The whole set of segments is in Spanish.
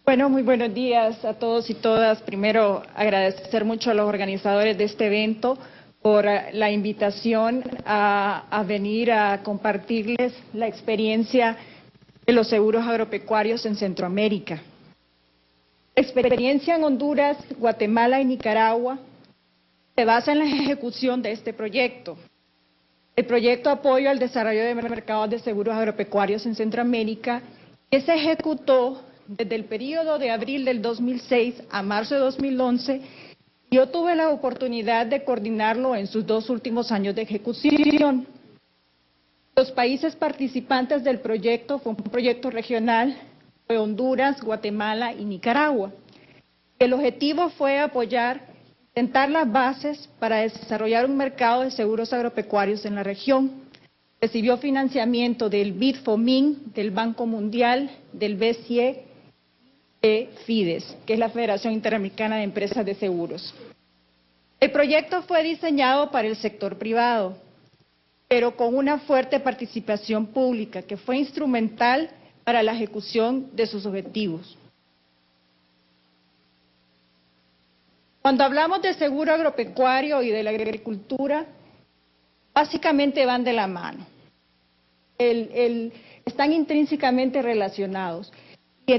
Bueno, muy buenos días a todos y todas. Primero, agradecer mucho a los organizadores de este evento por la invitación a venir a compartirles la experiencia de los seguros agropecuarios en Centroamérica. La experiencia en Honduras, Guatemala y Nicaragua se basa en la ejecución de este proyecto. El proyecto Apoyo al Desarrollo de Mercados de Seguros Agropecuarios en Centroamérica, que se ejecutó desde el periodo de abril del 2006 a marzo de 2011, yo tuve la oportunidad de coordinarlo en sus 2 últimos años de ejecución. Los países participantes del proyecto, fue un proyecto regional, fue Honduras, Guatemala y Nicaragua. El objetivo fue apoyar, sentar las bases para desarrollar un mercado de seguros agropecuarios en la región. Recibió financiamiento del BID-FOMIN, del Banco Mundial, del BCE, de FIDES, que es la Federación Interamericana de Empresas de Seguros. El proyecto fue diseñado para el sector privado, pero con una fuerte participación pública que fue instrumental para la ejecución de sus objetivos. Cuando hablamos de seguro agropecuario y de la agricultura, básicamente van de la mano. Están intrínsecamente relacionados. Y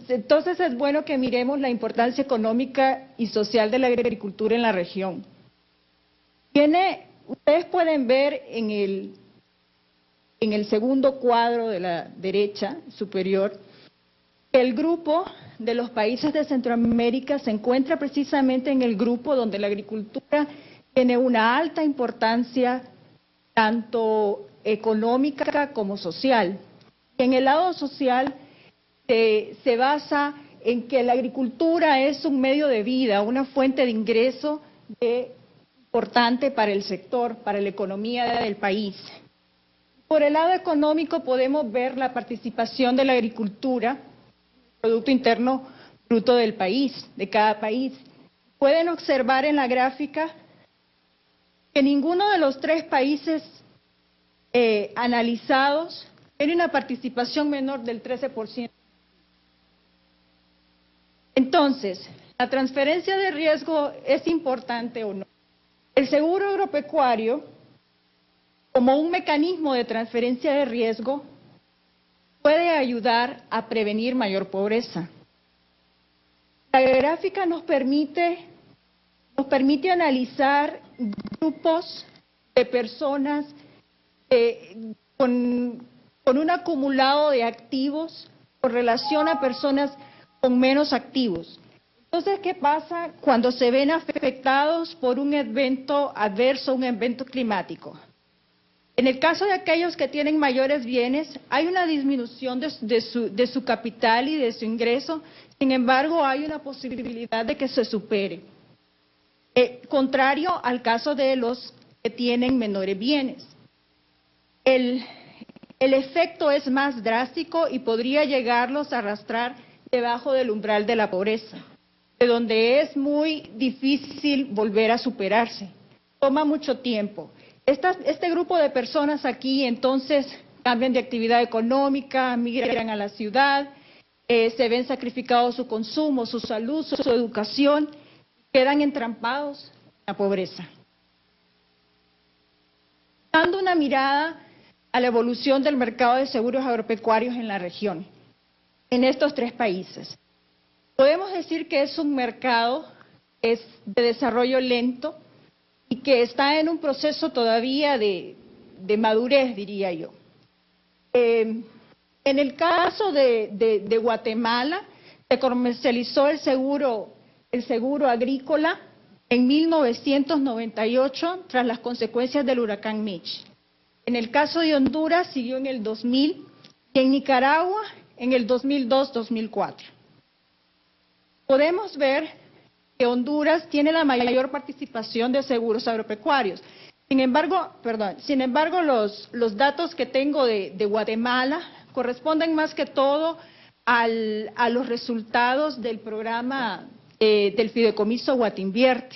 entonces es bueno que miremos la importancia económica y social de la agricultura en la región. Ustedes pueden ver en el segundo cuadro de la derecha superior, que el grupo de los países de Centroamérica se encuentra precisamente en el grupo donde la agricultura tiene una alta importancia, tanto económica como social. En el lado social se basa en que la agricultura es un medio de vida, una fuente de ingreso importante para el sector, para la economía del país. Por el lado económico podemos ver la participación de la agricultura, Producto Interno Bruto del país, de cada país. Pueden observar en la gráfica que ninguno de los 3 países analizados tiene una participación menor del 13%. Entonces, ¿la transferencia de riesgo es importante o no? El seguro agropecuario, como un mecanismo de transferencia de riesgo, puede ayudar a prevenir mayor pobreza. La gráfica nos permite analizar grupos de personas con un acumulado de activos con relación a personas con menos activos. Entonces, ¿qué pasa cuando se ven afectados por un evento adverso, un evento climático? En el caso de aquellos que tienen mayores bienes, hay una disminución de su capital y de su ingreso, sin embargo, hay una posibilidad de que se supere. Contrario al caso de los que tienen menores bienes. El efecto es más drástico y podría llegarlos a arrastrar debajo del umbral de la pobreza, de donde es muy difícil volver a superarse. Toma mucho tiempo. Este grupo de personas aquí entonces cambian de actividad económica, migran a la ciudad, se ven sacrificados su consumo, su salud, su educación, quedan entrampados en la pobreza. Dando una mirada a la evolución del mercado de seguros agropecuarios en la región, en estos 3 países. Podemos decir que es un mercado de desarrollo lento y que está en un proceso todavía de madurez, diría yo. En el caso de Guatemala, se comercializó el seguro agrícola en 1998 tras las consecuencias del huracán Mitch. En el caso de Honduras siguió en el 2000 y en Nicaragua en el 2002-2004. Podemos ver que Honduras tiene la mayor participación de seguros agropecuarios. Sin embargo, los datos que tengo de Guatemala corresponden más que todo a los resultados del programa del Fideicomiso Guatinvierte,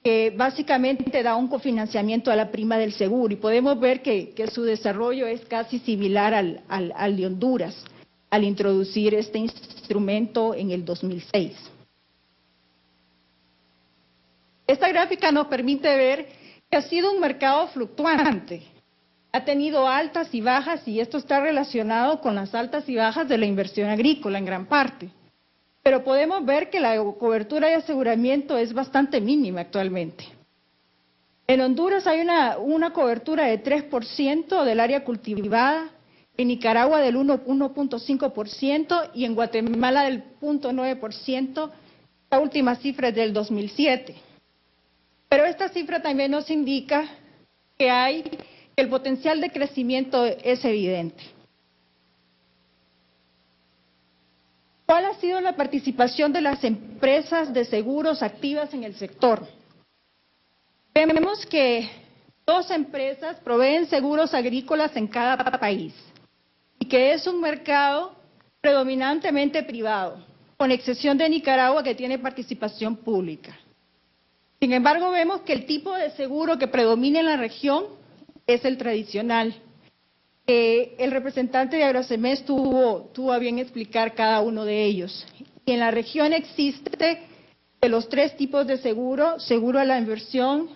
que básicamente da un cofinanciamiento a la prima del seguro, y podemos ver que su desarrollo es casi similar al de Honduras. al introducir este instrumento en el 2006. Esta gráfica nos permite ver que ha sido un mercado fluctuante. Ha tenido altas y bajas y esto está relacionado con las altas y bajas de la inversión agrícola en gran parte. Pero podemos ver que la cobertura de aseguramiento es bastante mínima actualmente. En Honduras hay una cobertura de 3% del área cultivada, en Nicaragua del 1.5% y en Guatemala del 0.9%, la última cifra es del 2007. Pero esta cifra también nos indica que el potencial de crecimiento es evidente. ¿Cuál ha sido la participación de las empresas de seguros activas en el sector? Vemos que 2 empresas proveen seguros agrícolas en cada país y que es un mercado predominantemente privado, con excepción de Nicaragua, que tiene participación pública. Sin embargo, vemos que el tipo de seguro que predomina en la región es el tradicional. El representante de Agrocemex tuvo a bien explicar cada uno de ellos. Y en la región existe de los 3 tipos de seguro: seguro a la inversión,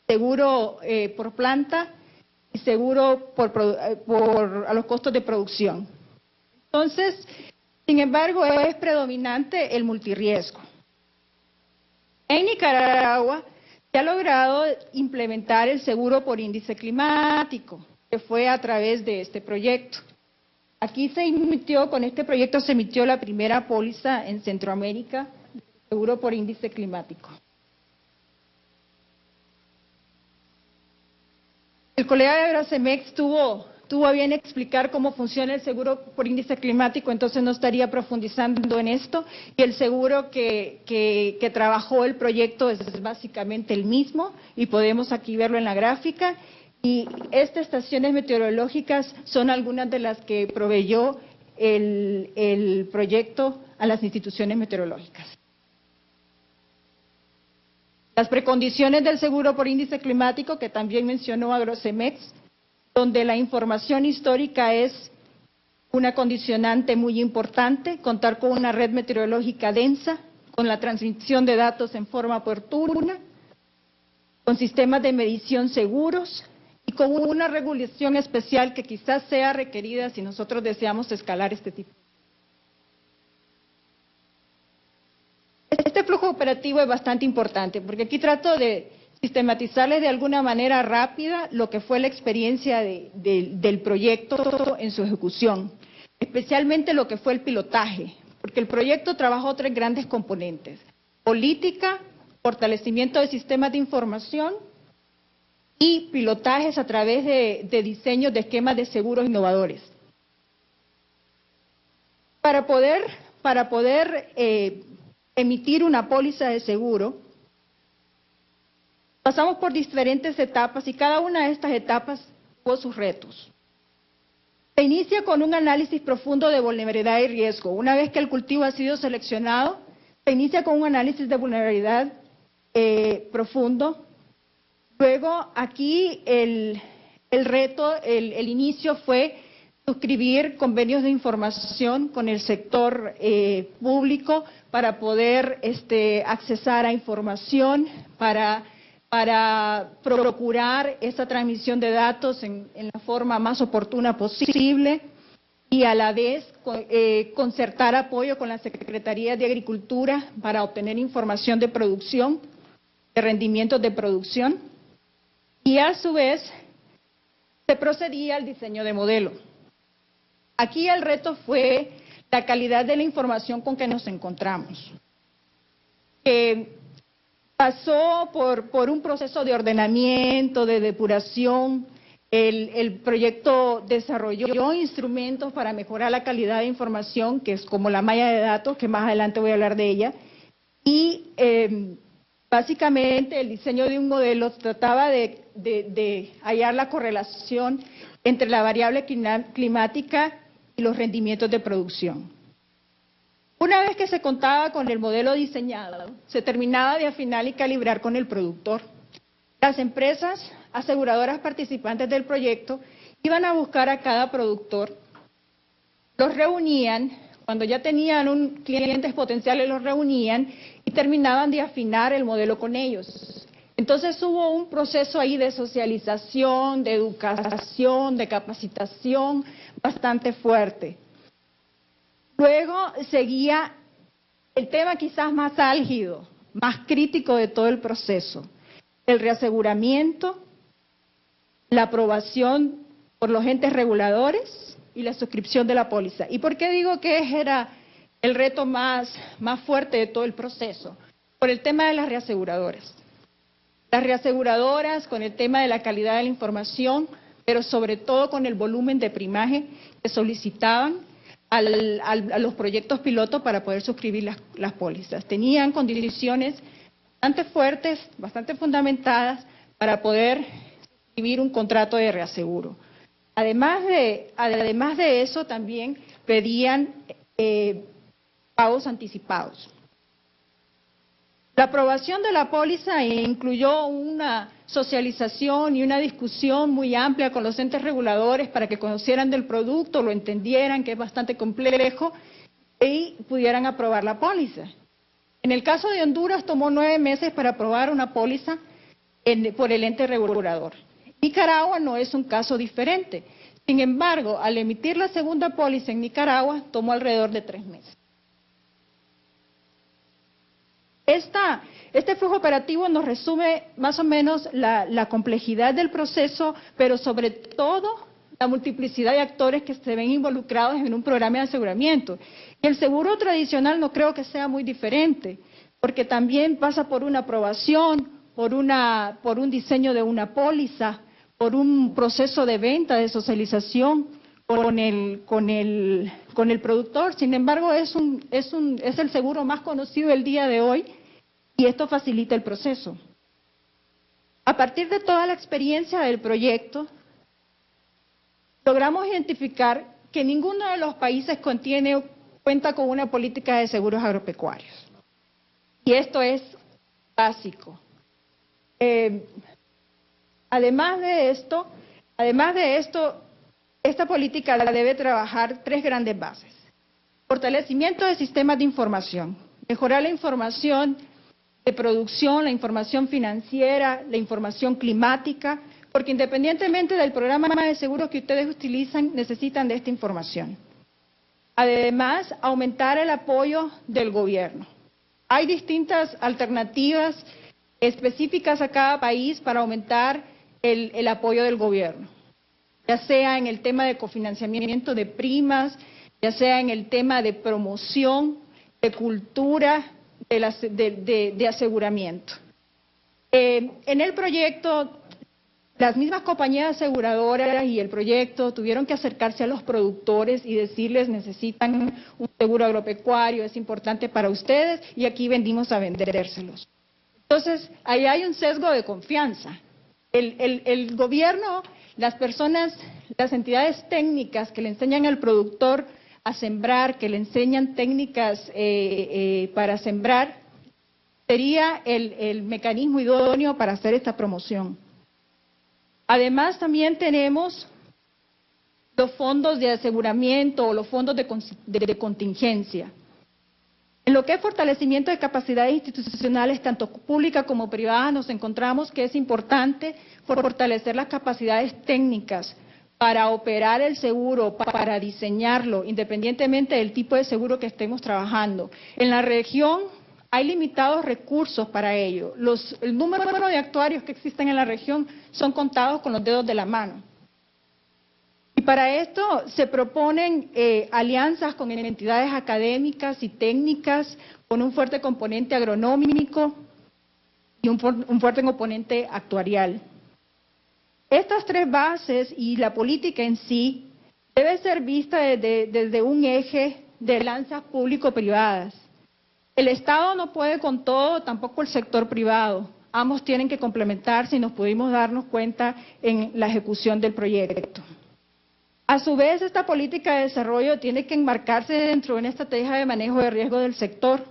seguro por planta y seguro a los costos de producción. Entonces, sin embargo, es predominante el multirriesgo. En Nicaragua se ha logrado implementar el seguro por índice climático, que fue a través de este proyecto. Aquí con este proyecto se emitió la primera póliza en Centroamérica, seguro por índice climático. El colega de Agrocemex tuvo a bien explicar cómo funciona el seguro por índice climático, entonces no estaría profundizando en esto. Y el seguro que trabajó el proyecto es básicamente el mismo, y podemos aquí verlo en la gráfica. Y estas estaciones meteorológicas son algunas de las que proveyó el proyecto a las instituciones meteorológicas. Las precondiciones del seguro por índice climático, que también mencionó Agrocemex, donde la información histórica es una condicionante muy importante, contar con una red meteorológica densa, con la transmisión de datos en forma oportuna, con sistemas de medición seguros y con una regulación especial que quizás sea requerida si nosotros deseamos escalar este tipo. Este flujo operativo es bastante importante, porque aquí trato de sistematizarles de alguna manera rápida lo que fue la experiencia del proyecto en su ejecución, especialmente lo que fue el pilotaje, porque el proyecto trabajó 3 grandes componentes: política, fortalecimiento de sistemas de información y pilotajes a través de diseños de esquemas de seguros innovadores. Para poder emitir una póliza de seguro, pasamos por diferentes etapas y cada una de estas etapas tuvo sus retos. Se inicia con un análisis profundo de vulnerabilidad y riesgo. Una vez que el cultivo ha sido seleccionado, se inicia con un análisis de vulnerabilidad profundo. Luego, aquí el reto, el inicio fue suscribir convenios de información con el sector público para poder accesar a información, para procurar esta transmisión de datos en la forma más oportuna posible y a la vez concertar apoyo con la Secretaría de Agricultura para obtener información de producción, de rendimientos de producción, y a su vez se procedía al diseño de modelo. Aquí el reto fue la calidad de la información con que nos encontramos. Pasó por un proceso de ordenamiento, de depuración. El proyecto desarrolló instrumentos para mejorar la calidad de información, que es como la malla de datos, que más adelante voy a hablar de ella. Y básicamente el diseño de un modelo trataba de hallar la correlación entre la variable climática y los rendimientos de producción. Una vez que se contaba con el modelo diseñado, se terminaba de afinar y calibrar con el productor. Las empresas aseguradoras participantes del proyecto iban a buscar a cada productor los reunían, cuando ya tenían clientes potenciales los reunían y terminaban de afinar el modelo con ellos. Entonces hubo un proceso ahí de socialización, de educación, de capacitación bastante fuerte. Luego seguía el tema quizás más álgido, más crítico de todo el proceso, el reaseguramiento, la aprobación por los entes reguladores y la suscripción de la póliza. ¿Y por qué digo que era el reto más fuerte de todo el proceso? Por el tema de las reaseguradoras. Las reaseguradoras con el tema de la calidad de la información, pero sobre todo con el volumen de primaje que solicitaban a los proyectos pilotos para poder suscribir las pólizas. Tenían condiciones bastante fuertes, bastante fundamentadas para poder suscribir un contrato de reaseguro. Además de eso, también pedían pagos anticipados. La aprobación de la póliza incluyó una socialización y una discusión muy amplia con los entes reguladores para que conocieran del producto, lo entendieran, que es bastante complejo, y pudieran aprobar la póliza. En el caso de Honduras tomó 9 meses para aprobar una póliza por el ente regulador. Nicaragua no es un caso diferente. Sin embargo, al emitir la segunda póliza en Nicaragua, tomó alrededor de 3 meses. Este flujo operativo nos resume más o menos la complejidad del proceso, pero sobre todo la multiplicidad de actores que se ven involucrados en un programa de aseguramiento. Y el seguro tradicional no creo que sea muy diferente, porque también pasa por una aprobación, por un diseño de una póliza, por un proceso de venta, de socialización con el productor. Sin embargo, es el seguro más conocido el día de hoy y esto facilita el proceso. A partir de toda la experiencia del proyecto, logramos identificar que ninguno de los países cuenta con una política de seguros agropecuarios. Y esto es básico. Además de esto, esta política la debe trabajar 3 grandes bases. Fortalecimiento de sistemas de información, mejorar la información de producción, la información financiera, la información climática, porque independientemente del programa de seguros que ustedes utilizan, necesitan de esta información. Además, aumentar el apoyo del gobierno. Hay distintas alternativas específicas a cada país para aumentar el apoyo del gobierno, ya sea en el tema de cofinanciamiento de primas, ya sea en el tema de promoción, de cultura, de aseguramiento. En el proyecto, las mismas compañías aseguradoras y el proyecto tuvieron que acercarse a los productores y decirles: necesitan un seguro agropecuario, es importante para ustedes, y aquí venimos a vendérselos. Entonces, ahí hay un sesgo de confianza. El gobierno, las personas, las entidades técnicas que le enseñan al productor a sembrar, que le enseñan técnicas para sembrar, sería el mecanismo idóneo para hacer esta promoción. Además, también tenemos los fondos de aseguramiento o los fondos de contingencia. En lo que es fortalecimiento de capacidades institucionales, tanto públicas como privadas, nos encontramos que es importante fortalecer las capacidades técnicas para operar el seguro, para diseñarlo, independientemente del tipo de seguro que estemos trabajando. En la región hay limitados recursos para ello. El número de actuarios que existen en la región son contados con los dedos de la mano. Y para esto se proponen alianzas con entidades académicas y técnicas con un fuerte componente agronómico y un fuerte componente actuarial. Estas 3 bases y la política en sí debe ser vista desde un eje de alianzas público-privadas. El Estado no puede con todo, tampoco el sector privado. Ambos tienen que complementarse y nos pudimos darnos cuenta en la ejecución del proyecto. A su vez, esta política de desarrollo tiene que enmarcarse dentro de una estrategia de manejo de riesgo del sector.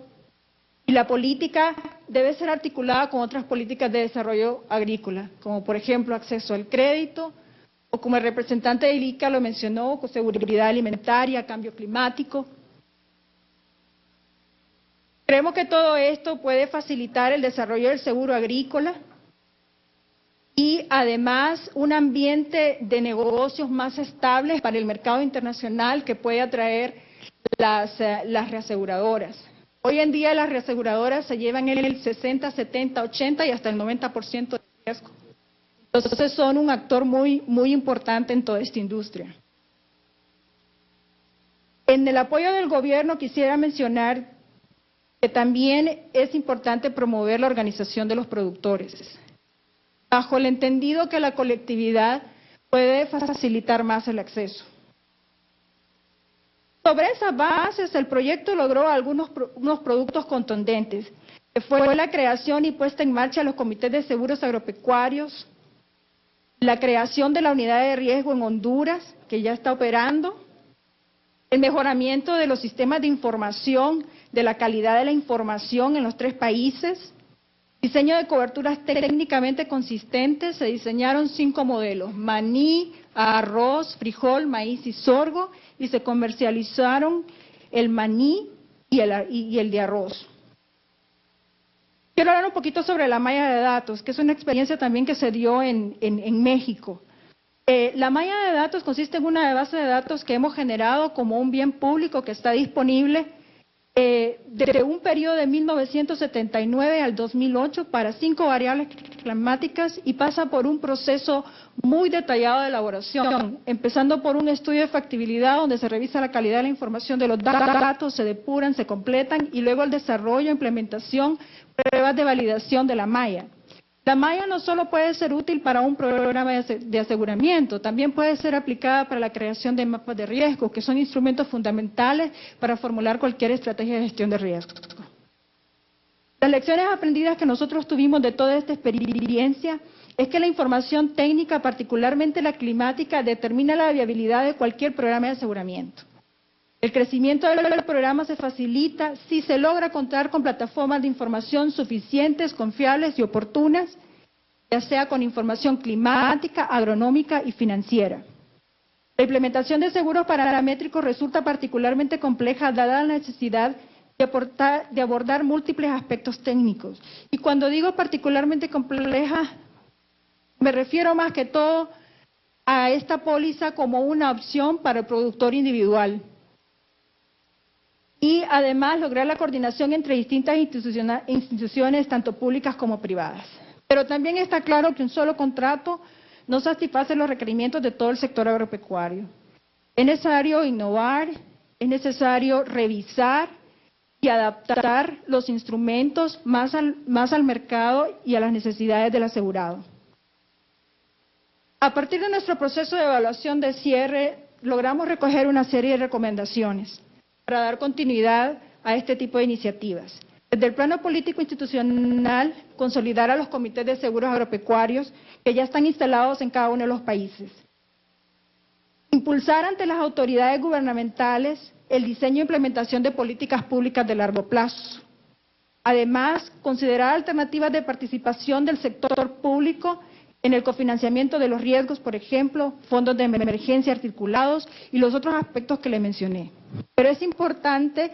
Y la política debe ser articulada con otras políticas de desarrollo agrícola, como por ejemplo acceso al crédito, o como el representante del ICA lo mencionó, con seguridad alimentaria, cambio climático. Creemos que todo esto puede facilitar el desarrollo del seguro agrícola y además un ambiente de negocios más estable para el mercado internacional que puede atraer las reaseguradoras. Hoy en día las reaseguradoras se llevan el 60, 70, 80 y hasta el 90% de riesgo. Entonces son un actor muy importante en toda esta industria. En el apoyo del gobierno quisiera mencionar que también es importante promover la organización de los productores, bajo el entendido que la colectividad puede facilitar más el acceso. Sobre esas bases, el proyecto logró unos productos contundentes, que fue la creación y puesta en marcha de los comités de seguros agropecuarios, la creación de la unidad de riesgo en Honduras, que ya está operando, el mejoramiento de los sistemas de información, de la calidad de la información en los 3 países, diseño de coberturas técnicamente consistentes, se diseñaron 5 modelos, maní, arroz, frijol, maíz y sorgo, y se comercializaron el maní y el de arroz. Quiero hablar un poquito sobre la malla de datos, que es una experiencia también que se dio en México. La malla de datos consiste en una base de datos que hemos generado como un bien público que está disponible de un periodo de 1979 al 2008 para 5 variables climáticas y pasa por un proceso muy detallado de elaboración, empezando por un estudio de factibilidad donde se revisa la calidad de la información de los datos, se depuran, se completan y luego el desarrollo, implementación, pruebas de validación de la malla. La malla no solo puede ser útil para un programa de aseguramiento, también puede ser aplicada para la creación de mapas de riesgo, que son instrumentos fundamentales para formular cualquier estrategia de gestión de riesgo. Las lecciones aprendidas que nosotros tuvimos de toda esta experiencia es que la información técnica, particularmente la climática, determina la viabilidad de cualquier programa de aseguramiento. El crecimiento del programa se facilita si se logra contar con plataformas de información suficientes, confiables y oportunas, ya sea con información climática, agronómica y financiera. La implementación de seguros paramétricos resulta particularmente compleja dada la necesidad de abordar múltiples aspectos técnicos. Y cuando digo particularmente compleja, me refiero más que todo a esta póliza como una opción para el productor individual. Y además lograr la coordinación entre distintas instituciones, tanto públicas como privadas. Pero también está claro que un solo contrato no satisface los requerimientos de todo el sector agropecuario. Es necesario innovar, es necesario revisar y adaptar los instrumentos más al mercado y a las necesidades del asegurado. A partir de nuestro proceso de evaluación de cierre, logramos recoger una serie de recomendaciones para dar continuidad a este tipo de iniciativas. Desde el plano político institucional, consolidar a los comités de seguros agropecuarios que ya están instalados en cada uno de los países. Impulsar ante las autoridades gubernamentales el diseño e implementación de políticas públicas de largo plazo. Además, considerar alternativas de participación del sector público en el cofinanciamiento de los riesgos, por ejemplo, fondos de emergencia articulados y los otros aspectos que le mencioné. Pero es importante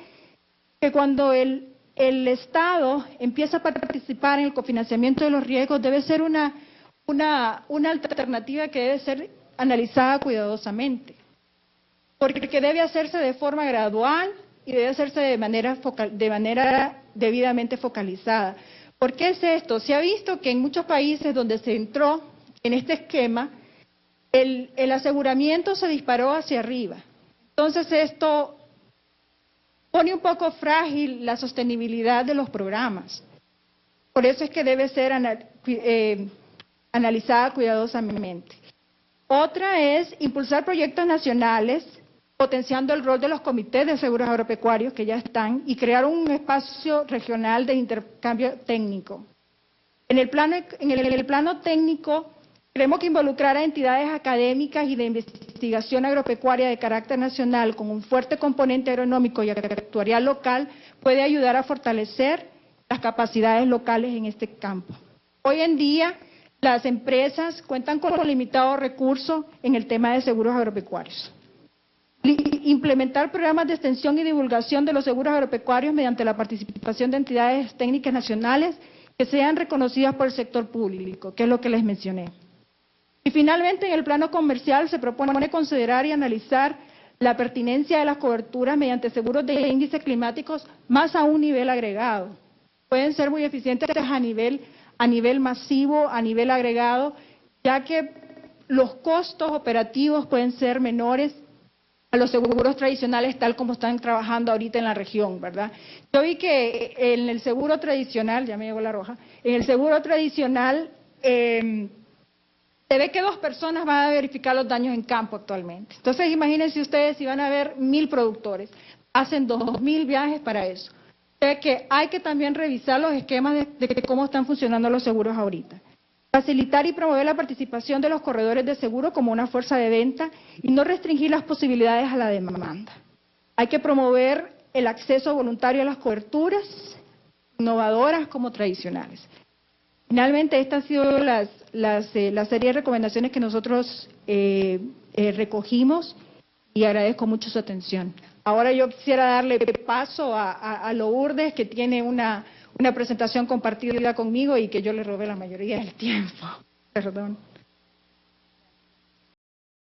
que cuando el Estado empieza a participar en el cofinanciamiento de los riesgos, debe ser una alternativa que debe ser analizada cuidadosamente, porque debe hacerse de forma gradual y debe hacerse de manera debidamente focalizada. ¿Por qué es esto? Se ha visto que en muchos países donde se entró en este esquema, el aseguramiento se disparó hacia arriba. Entonces esto pone un poco frágil la sostenibilidad de los programas. Por eso es que debe ser analizada cuidadosamente. Otra es impulsar proyectos nacionales, potenciando el rol de los comités de seguros agropecuarios que ya están y crear un espacio regional de intercambio técnico. En el plano técnico, creemos que involucrar a entidades académicas y de investigación agropecuaria de carácter nacional con un fuerte componente agronómico y actuarial local puede ayudar a fortalecer las capacidades locales en este campo. Hoy en día, las empresas cuentan con limitados recursos en el tema de seguros agropecuarios. Implementar programas de extensión y divulgación de los seguros agropecuarios mediante la participación de entidades técnicas nacionales que sean reconocidas por el sector público, que es lo que les mencioné. Y finalmente, en el plano comercial se propone considerar y analizar la pertinencia de las coberturas mediante seguros de índices climáticos más a un nivel agregado. Pueden ser muy eficientes a nivel masivo, a nivel agregado, ya que los costos operativos pueden ser menores a los seguros tradicionales tal como están trabajando ahorita en la región, ¿verdad? Yo vi que en el seguro tradicional, ya me llegó la roja, en el seguro tradicional se ve que 2 personas van a verificar los daños en campo actualmente. Entonces imagínense ustedes si van a haber 1000 productores, hacen 2000 viajes para eso. O sea que hay que también revisar los esquemas de cómo están funcionando los seguros ahorita. Facilitar y promover la participación de los corredores de seguro como una fuerza de venta y no restringir las posibilidades a la demanda. Hay que promover el acceso voluntario a las coberturas, innovadoras como tradicionales. Finalmente, estas han sido la serie de recomendaciones que nosotros recogimos y agradezco mucho su atención. Ahora yo quisiera darle paso a Lourdes, que tiene una presentación compartida conmigo y que yo le robé la mayoría del tiempo. Perdón.